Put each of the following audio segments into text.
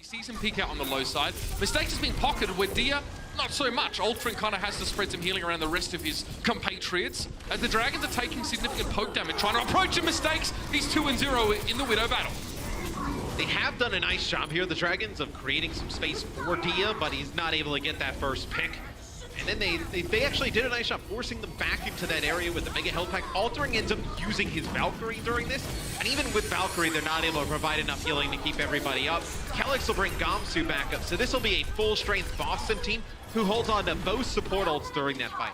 He sees him peek out on the low side. Mistakes has been pocketed where Dia, not so much. Ultron kind of has to spread some healing around the rest of his compatriots. As the Dragons are taking significant poke damage, trying to approach him. Mistakes. He's 2-0 in the Widow battle. They have done a nice job here, the Dragons, of creating some space for Dia, but he's not able to get that first pick. And then they actually did a nice job forcing them back into that area with the Mega Health Pack. Altering ends up using his Valkyrie during this, and even with Valkyrie, they're not able to provide enough healing to keep everybody up. Kelix will bring Gamsu back up, so this will be a full-strength Boston team who holds on to both support ults during that fight.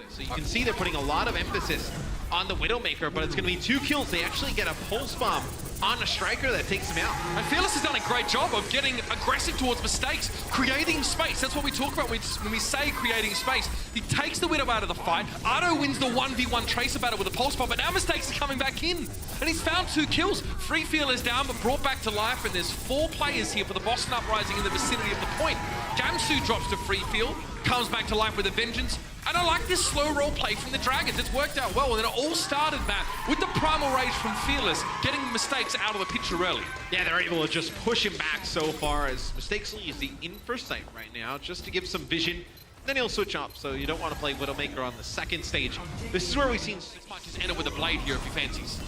So you can see they're putting a lot of emphasis on the Widowmaker, but it's going to be 2 kills. They actually get a Pulse Bomb on a Striker that takes him out. And Fearless has done a great job of getting aggressive towards Mistakes, creating space. That's what we talk about when we say creating space. He takes the Widow out of the fight. Ardo wins the 1v1 Tracer battle with a Pulse Bomb, but now Mistakes is coming back in. And he's found 2 kills. Free Feel is down, but brought back to life, and there's 4 players here for the Boston Uprising in the vicinity of the point. Gamsu drops to Free Feel, comes back to life with a Vengeance. And I like this slow role play from the Dragons. It's worked out well, and then it all started, Matt, with the Primal Rage from Fearless, getting Mistakes out of the picture early. Yeah, they're able to just push him back so far, as Mistakes will use the First Sight right now, just to give some vision. Then he'll switch up, so you don't want to play Widowmaker on the second stage. This is where we've seen Just end it with a blade here if he fancies.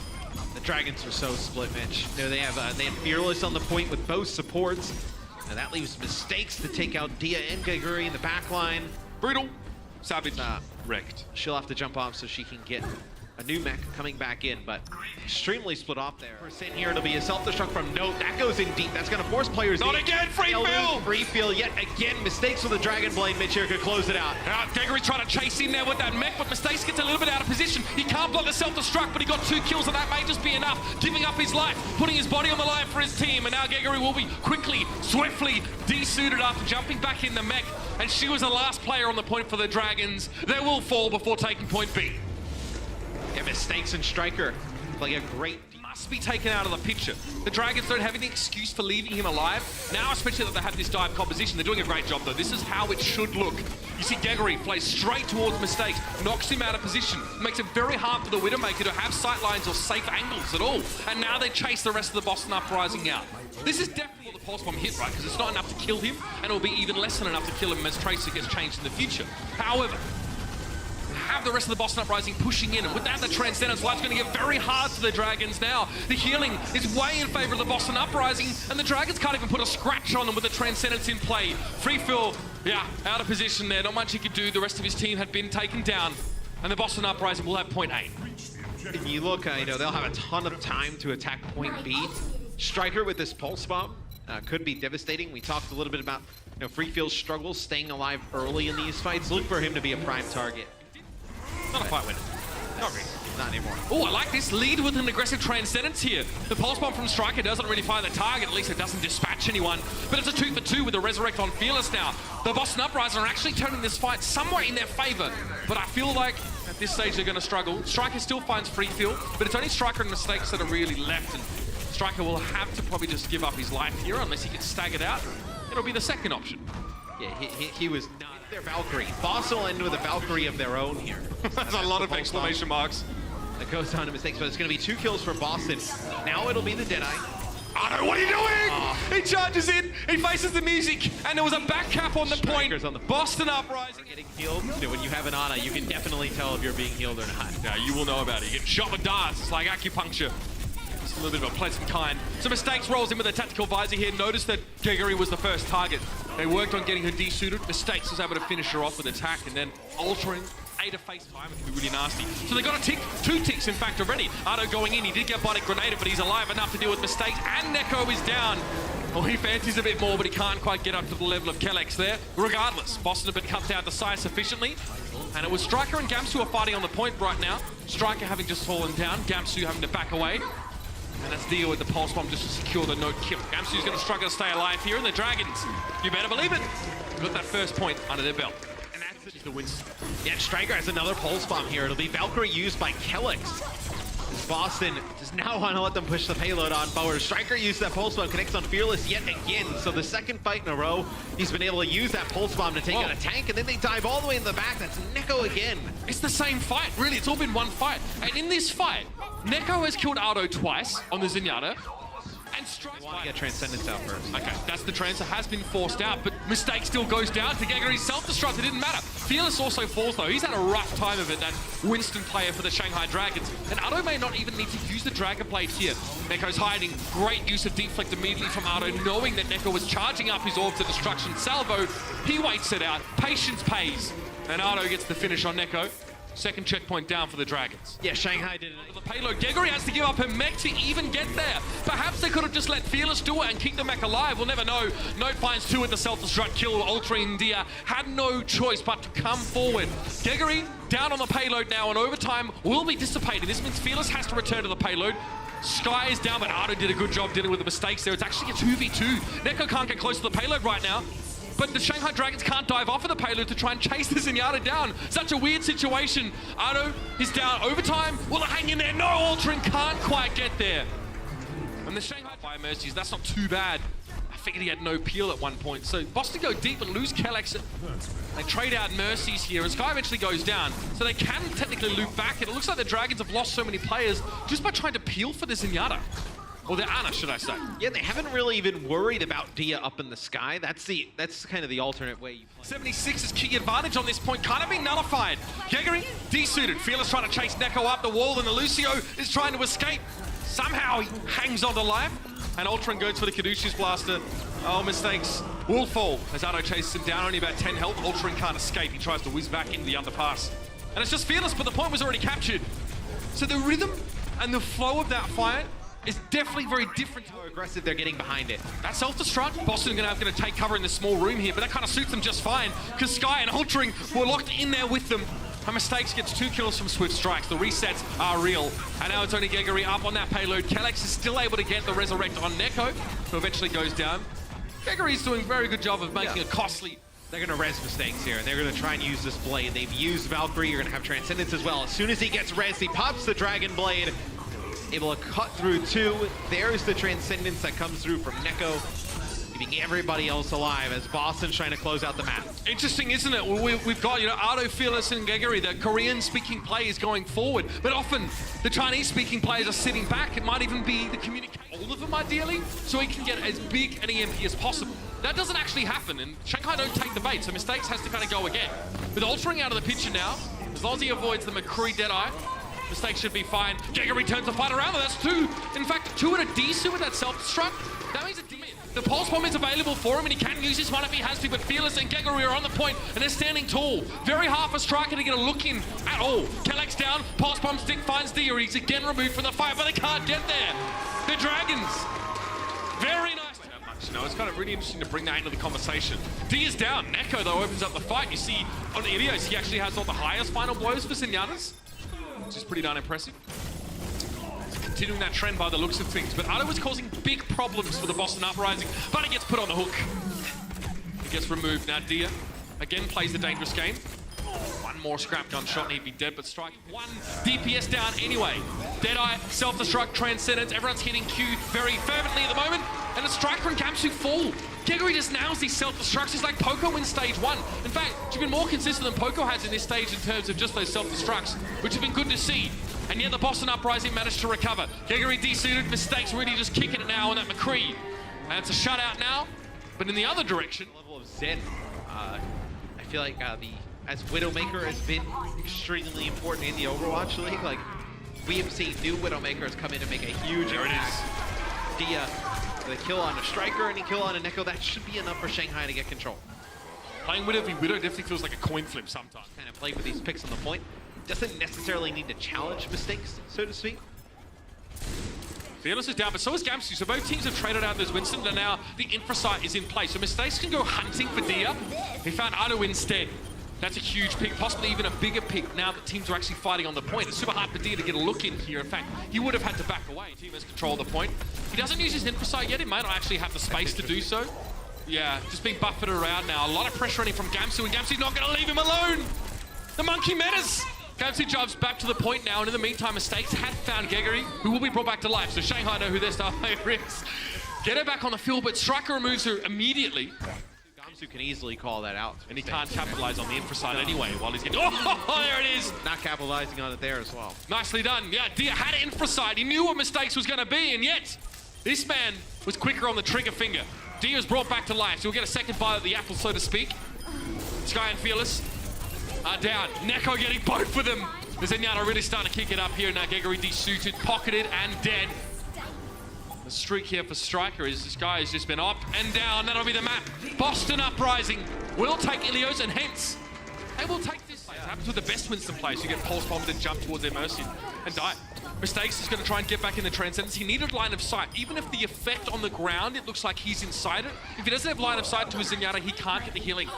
the Dragons are so split, Mitch. They have Fearless on the point with both supports, and that leaves Mistakes to take out Dia and Geguri in the back line. Brutal. Savage. Wrecked. She'll have to jump off so she can get a new mech coming back in, but extremely split off there. % here, it'll be a self-destruct from Note. That goes in deep. That's going to force players Not in. again, Free Feel! Free Feel yet again. Mistakes with the Dragon Blade. Mitch here could close it out. Geguri trying to chase in there with that mech, but Mistakes gets a little bit out of position. He can't block the self-destruct, but he got 2 kills, and that may just be enough. Giving up his life, putting his body on the line for his team, and now Geguri will be quickly, swiftly de-suited after jumping back in the mech, and she was the last player on the point for the Dragons. They will fall before taking point B. Yeah, Mistakes and Striker like a great... Must be taken out of the picture. The Dragons don't have any excuse for leaving him alive. Now, especially that they have this dive composition, they're doing a great job, though. This is how it should look. You see Geguri plays straight towards Mistakes, knocks him out of position, makes it very hard for the Widowmaker to have sight lines or safe angles at all. And now they chase the rest of the Boston Uprising out. This is definitely what the Pulse Bomb hit, right? Because it's not enough to kill him, and it'll be even less than enough to kill him as Tracer gets changed in the future. However, have the rest of the Boston Uprising pushing in, and with that, the Transcendence Light's going to get very hard for the Dragons now. The healing is way in favor of the Boston Uprising, and the Dragons can't even put a scratch on them with the Transcendence in play. Free Feel, yeah, out of position there. Not much he could do. The rest of his team had been taken down, and the Boston Uprising will have point A. If you look, they'll have a ton of time to attack point B. Striker with this Pulse Bomb could be devastating. We talked a little bit about Free Feel's struggles staying alive early in these fights. Look for him to be a prime target. Not a fight winner. Not really. Not anymore. Oh, I like this. Lead with an aggressive Transcendence here. The Pulse Bomb from Striker doesn't really find the target. At least it doesn't dispatch anyone. But it's a 2 for 2 with a Resurrect on Fearless now. The Boston Uprising are actually turning this fight somewhat in their favor. But I feel like at this stage they're going to struggle. Striker still finds Free Feel, but it's only Striker and Mistakes that are really left. And Striker will have to probably just give up his life here unless he gets staggered out. It'll be the second option. Yeah, he was not their Valkyrie. Boss will end with a Valkyrie of their own here. That's a lot of exclamation marks. That goes down to Mistakes, but it's going to be 2 kills for Boston. Now it'll be the Deadeye. Ardo, what are you doing? He charges in, he faces the music, and there was a back cap on the point. On the Boston Uprising. Getting healed. When you have an Ana, you can definitely tell if you're being healed or not. Yeah, you will know about it. You get shot with darts. It's like acupuncture. It's a little bit of a pleasant kind. So Mistakes rolls in with a tactical visor here. Notice that Geguri was the first target. They worked on getting her de-suited. Mistakes was able to finish her off with attack, and then altering to face time. It could be really nasty. So they got a tick, 2 ticks in fact already. Ardo going in, he did get body grenaded, but he's alive enough to deal with Mistakes, and Neko is down. Well, he fancies a bit more, but he can't quite get up to the level of Kelix there. Regardless, Boston have been cut down to size sufficiently, and it was Striker and Gamsu are fighting on the point right now. Striker having just fallen down, Gamsu having to back away. And that's Dio with the Pulse Bomb just to secure the Note kill. Gamsu's going to struggle to stay alive here, and the Dragons, you better believe it, got that first point under their belt. And that's just the wins. Yeah, Striker has another Pulse Bomb here. It'll be Valkyrie used by Kelix. Boston does now want to let them push the payload on forward. Striker used that Pulse Bomb, connects on Fearless yet again. So the second fight in a row, he's been able to use that Pulse Bomb to take out a tank, and then they dive all the way in the back. That's Neko again. It's the same fight, really. It's all been one fight. And in this fight, Neko has killed Ardo twice on the Zenyatta, and strikes. Want to get Transcendence out first. Okay, that's the transfer has been forced out, but mistake still goes down to Geggery's self-destruct. It didn't matter. Fearless also falls though. He's had a rough time of it, that Winston player for the Shanghai Dragons. And Ado may not even need to use the Dragon Blade here. Neko's hiding. Great use of Deflect immediately from Ado, knowing that Neko was charging up his orb to destruction salvo. He waits it out. Patience pays. And Ado gets the finish on Neko. Second checkpoint down for the Dragons. Yeah, Shanghai did it. The payload, Geggery has to give up her mech to even get there. Perhaps they could have just let Fearless do it and keep the mech alive. We'll never know. Note finds 2 at the self-destruct kill. Ultra India had no choice but to come forward. Geggery down on the payload now, and overtime will be dissipated. This means Fearless has to return to the payload. Sky is down, but Ado did a good job dealing with the mistakes there. It's actually a 2v2. Neko can't get close to the payload right now. But the Shanghai Dragons can't dive off of the payload to try and chase the Zenyatta down. Such a weird situation. Ado is down. Overtime. Will it hang in there? No, Altering can't quite get there. And the Shanghai Fire Mercies, that's not too bad. I figured he had no peel at one point. So Boston go deep and lose Kellex. They trade out Mercies here, and Sky eventually goes down. So they can technically loop back. And it looks like the Dragons have lost so many players just by trying to peel for the Zenyatta. Or the Ana, should I say. Yeah, they haven't really even worried about Dia up in the sky. That's kind of the alternate way you play. 76's key advantage on this point kind of being nullified. Geggery, desuited. Fearless trying to chase Neko up the wall, and the Lucio is trying to escape. Somehow he hangs on to life, and Ultron goes for the Caduceus Blaster. Oh, mistakes will fall as Ado chases him down, only about 10 health. Ultron can't escape. He tries to whiz back into the underpass. And it's just Fearless, but the point was already captured. So the rhythm and the flow of that fight is definitely very different. How aggressive they're getting behind it. That self-destruct, Boston are going to take cover in this small room here, but that kind of suits them just fine, because Sky and Altering were locked in there with them. And Mistakes gets 2 kills from Swift Strikes. The resets are real. And now it's only Geggery up on that payload. Kellex is still able to get the Resurrect on Neko, who eventually goes down. Geggery's doing a very good job of making it costly. They're going to res Mistakes here, and they're going to try and use this blade. They've used Valkyrie. You're going to have Transcendence as well. As soon as he gets res, he pops the Dragon Blade. Able to cut through 2. There's the Transcendence that comes through from Neko, keeping everybody else alive as Boston's trying to close out the map. Interesting, isn't it? We've got, Ado, Fearless, and Geggery, the Korean-speaking players going forward, but often the Chinese-speaking players are sitting back. It might even be the communication, all of them ideally, so he can get as big an EMP as possible. That doesn't actually happen, and Shanghai don't take the bait, so Mistakes has to kind of go again. With Altering out of the picture now, as long as he avoids the McCree Deadeye, Mistakes should be fine. Geggery turns the fight around, and that's 2. In fact, 2 and a D-suit with that self-destruct. That means the Pulse Bomb is available for him, and he can use this one if he has to, but Fearless and Geggery are on the point, and they're standing tall. Very hard for Striker to get a look in at all. Kellex down, Pulse Bomb stick finds Dia. He's again removed from the fight, but they can't get there. The Dragons. Very nice. It's kind of really interesting to bring that into the conversation. D is down. Neko, though, opens up the fight. You see, on the Idios, he actually has all the highest final blows for Zenyatta's, which is pretty darn impressive. Continuing that trend by the looks of things, but Ado was causing big problems for the Boston Uprising, but he gets put on the hook. He gets removed. Now Dia again plays the dangerous game. One more scrap gun shot and he'd be dead, but Strike 1 DPS down anyway. Deadeye, self-destruct, Transcendence, everyone's hitting Q very fervently at the moment, and the Striker and Gamsu fall. Geggery just nails these self-destructs. He's like Poco in stage 1. In fact, he's been more consistent than Poco has in this stage in terms of just those self-destructs, which have been good to see. And yet the Boston Uprising managed to recover. Geggery desuited, Mistakes really just kicking it now on that McCree. And it's a shutout now, but in the other direction. Level of Zen. I feel like as Widowmaker has been extremely important in the Overwatch League. Like, we have seen new Widowmakers come in and make a huge impact. Dia, the kill on a Striker and a kill on a Neko, that should be enough for Shanghai to get control. Playing Widow v Widow definitely feels like a coin flip sometimes. Kind of played with these picks on the point. Doesn't necessarily need to challenge Mistakes, so to speak. Fearless is down, but so is Gamsu. So both teams have traded out those Winston, and now the Infrasight is in place. So Mistakes can go hunting for Dia. He found Ado instead. That's a huge pick, possibly even a bigger pick now that teams are actually fighting on the point. It's super hard for Dia to get a look in here. In fact, he would have had to back away. Team has control of the point. He doesn't use his Infrasight yet. He might not actually have the space to do so. Yeah, just being buffeted around now. A lot of pressure on him from Gamsu, and Gamsu's not going to leave him alone. The Monkey Menace. Gamsu jumps back to the point now, and in the meantime, Mistakes had found Geggery, who will be brought back to life. So Shanghai know who their star player is. Get her back on the field, but Striker removes her immediately. Gamsu can easily call that out. And he can't capitalize on the Infrasight anyway while he's getting... Oh, there it is! Not capitalizing on it there as well. Nicely done. Yeah, Dia had Infrasight. He knew what Mistakes was going to be, and yet This man was quicker on the trigger finger. Dia's brought back to life, so we'll get a second bite at the apple, so to speak. Sky and Fearless are down. Neko getting both of them. The Zenyatta really starting to kick it up here. Now Geguri desuited, pocketed, and dead. The streak here for Striker is this guy has just been up and down. That'll be the map. Boston Uprising will take Ilios, and hence they will take this. It happens with the best Winston players. You get pulse bombed and jump towards their mercy and die. Mistakes is going to try and get back in the Transcendence. He needed line of sight. Even if the effect on the ground, it looks like he's inside it. If he doesn't have line of sight to his Zenyatta, he can't get the healing.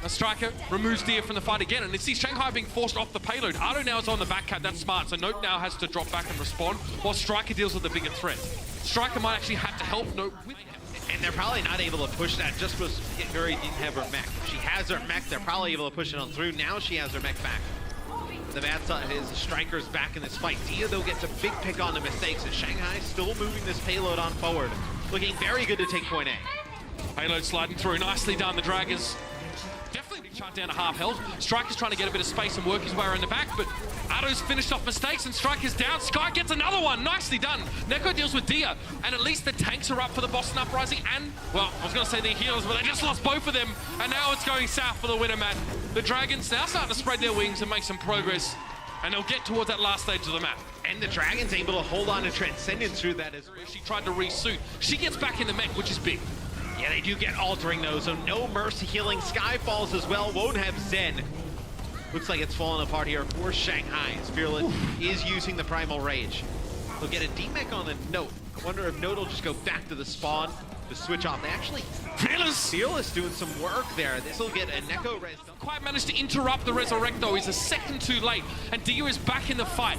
A Striker removes Dia from the fight again, and it's Shanghai being forced off the payload. Ado now is on the back cat, that's smart, so Note now has to drop back and respond, while Striker deals with the bigger threat. Striker might actually have to help Note with him. And they're probably not able to push that just because Geguri didn't have her mech. If she has her mech, they're probably able to push it on through. Now she has her mech back. The bad side is the Striker's back in this fight. Dia, though, gets a big pick on the mistakes, and Shanghai still moving this payload on forward. Looking very good to take point A. Payload sliding through, nicely done, the Dragons. Definitely shot down to half health. Striker's trying to get a bit of space and work his way around the back, but Ado's finished off mistakes and Striker's down. Sky gets another one, nicely done. Neko deals with Dia, and at least the tanks are up for the Boston Uprising and, well, I was going to say their healers, but they just lost both of them, and now it's going south for the winner, Matt. The Dragons now starting to spread their wings and make some progress, and they'll get towards that last stage of the map. And the Dragons able to hold on to Transcendence through that as She tried to resuit. She gets back in the mech, which is big. Yeah, they do get altering though, so no mercy healing. Sky falls as well, won't have Zen. Looks like it's falling apart here for Shanghai. Fearless is using the Primal Rage. They'll get a D-Mech on the Note. I wonder if Note will just go back to the spawn to switch off. They actually... Fearless doing some work there. This will get a Neko res. Quite managed to interrupt the Resurrect though. He's a second too late, and Dia is back in the fight.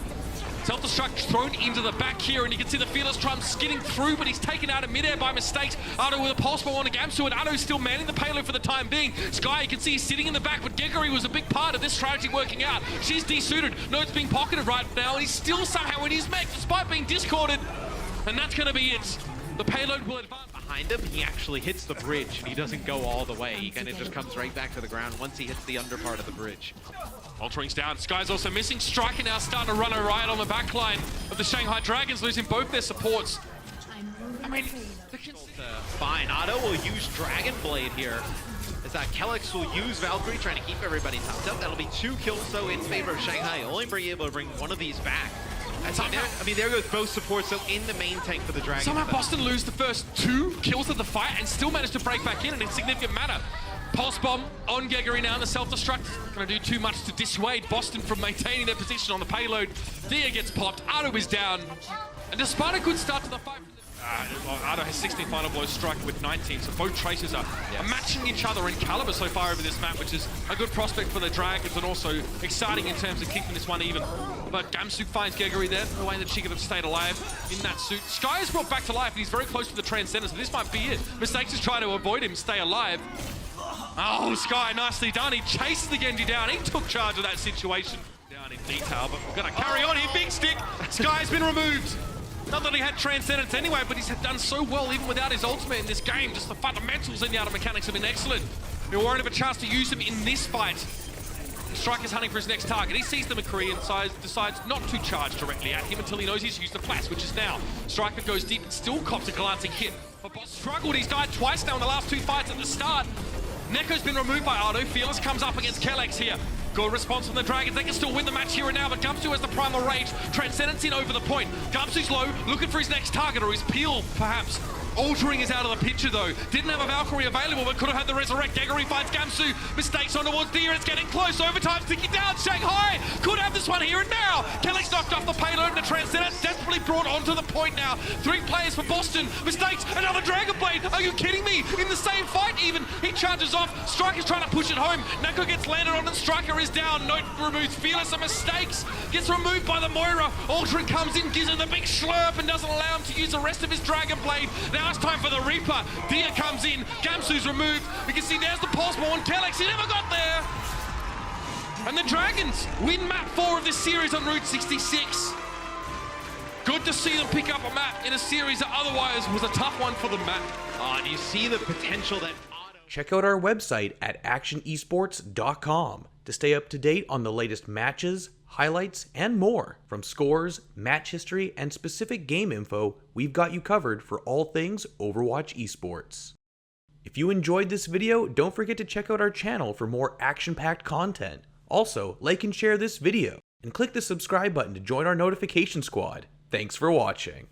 Self-destruct thrown into the back here, and you can see the Fearless Trump skidding through, but he's taken out of midair by mistakes. Ado with a pulse bomb on a Gamsu, and Ado's still manning the payload for the time being. Sky, you can see he's sitting in the back, but Geguri was a big part of this strategy working out. She's desuited. Note's being pocketed right now, and he's still somehow in his mech, despite being discorded. And that's going to be it. The payload will advance. Behind him, he actually hits the bridge, and he doesn't go all the way. He kind of just comes right back to the ground once he hits the under part of the bridge. Altering's down. Sky's also missing. Striker now starting to run a riot on the backline of the Shanghai Dragons, losing both their supports. I mean, fine. Ado will use Dragon Blade here. As Kellex will use Valkyrie, trying to keep everybody topped up. That'll be 2 kills, though, in favor of Shanghai. Only being able to bring one of these back. There goes both supports, so in the main tank for the Dragons. Somehow Boston lose the first 2 kills of the fight and still manage to break back in a significant manner. Pulse bomb on Geguri now in the self-destruct. Gonna do too much to dissuade Boston from maintaining their position on the payload. Dia gets popped, Ado is down. And despite a good start to the fight, Ado has 16 final blows, Striker with 19, so both Traces are matching each other in caliber so far over this map, which is a good prospect for the Dragons and also exciting in terms of keeping this one even. But Gamsu finds Geguri there, the way that she could have stayed alive in that suit. Sky is brought back to life, and he's very close to the Transcendence, so this might be it. Mistakes is trying to avoid him, stay alive. Oh, Sky, nicely done. He chases the Genji down. He took charge of that situation. Down in detail, but we're going to carry on here. Big stick. Sky's been removed. Not that he had Transcendence anyway, but he's done so well even without his ultimate in this game. Just the fundamentals and the outer mechanics have been excellent. We won't have a chance to use them in this fight. Striker's hunting for his next target. He sees the McCree and decides not to charge directly at him until he knows he's used the flash, which is now. Striker goes deep and still cops a glancing hit. But Boss struggled. He's died twice now in the last 2 fights at the start. Neko's been removed by Ado. Fearless comes up against Kellex here. Good response from the Dragons. They can still win the match here and now, but Gamsu has the Primal Rage. Transcendence in over the point. Gamsu's low, looking for his next target, or his peel, perhaps. Altering is out of the picture, though. Didn't have a Valkyrie available, but could have had the Resurrect. Geguri finds Gamsu. Mistakes on towards Dia. It's getting close. Overtime's ticking down. Shanghai could have this one here and now. Kellex knocked off the payload, and the Transcendence desperately brought onto the point now. 3 players for Boston. Mistakes. Another Dragon Blade. Are you kidding me? In the same fight, even. He charges off. Striker's trying to push it home. Neko gets landed on, and Striker is down. Note removes Fearless, and Mistakes gets removed by the Moira. Altering comes in, gives him the big slurp, and doesn't allow him to use the rest of his Dragon Blade. Now it's time for the Reaper. Dia comes in. Gamsu's removed. We can see there's the pulse bomb on Kellex. He never got there. And the Dragons win map 4 of this series on Route 66. Good to see them pick up a map in a series that otherwise was a tough one for them, Matt. And you see the potential that Check out our website at actionesports.com to stay up to date on the latest matches, highlights, and more. From scores, match history, and specific game info, we've got you covered for all things Overwatch esports. If you enjoyed this video, don't forget to check out our channel for more action-packed content. Also, like and share this video, and click the subscribe button to join our notification squad. Thanks for watching.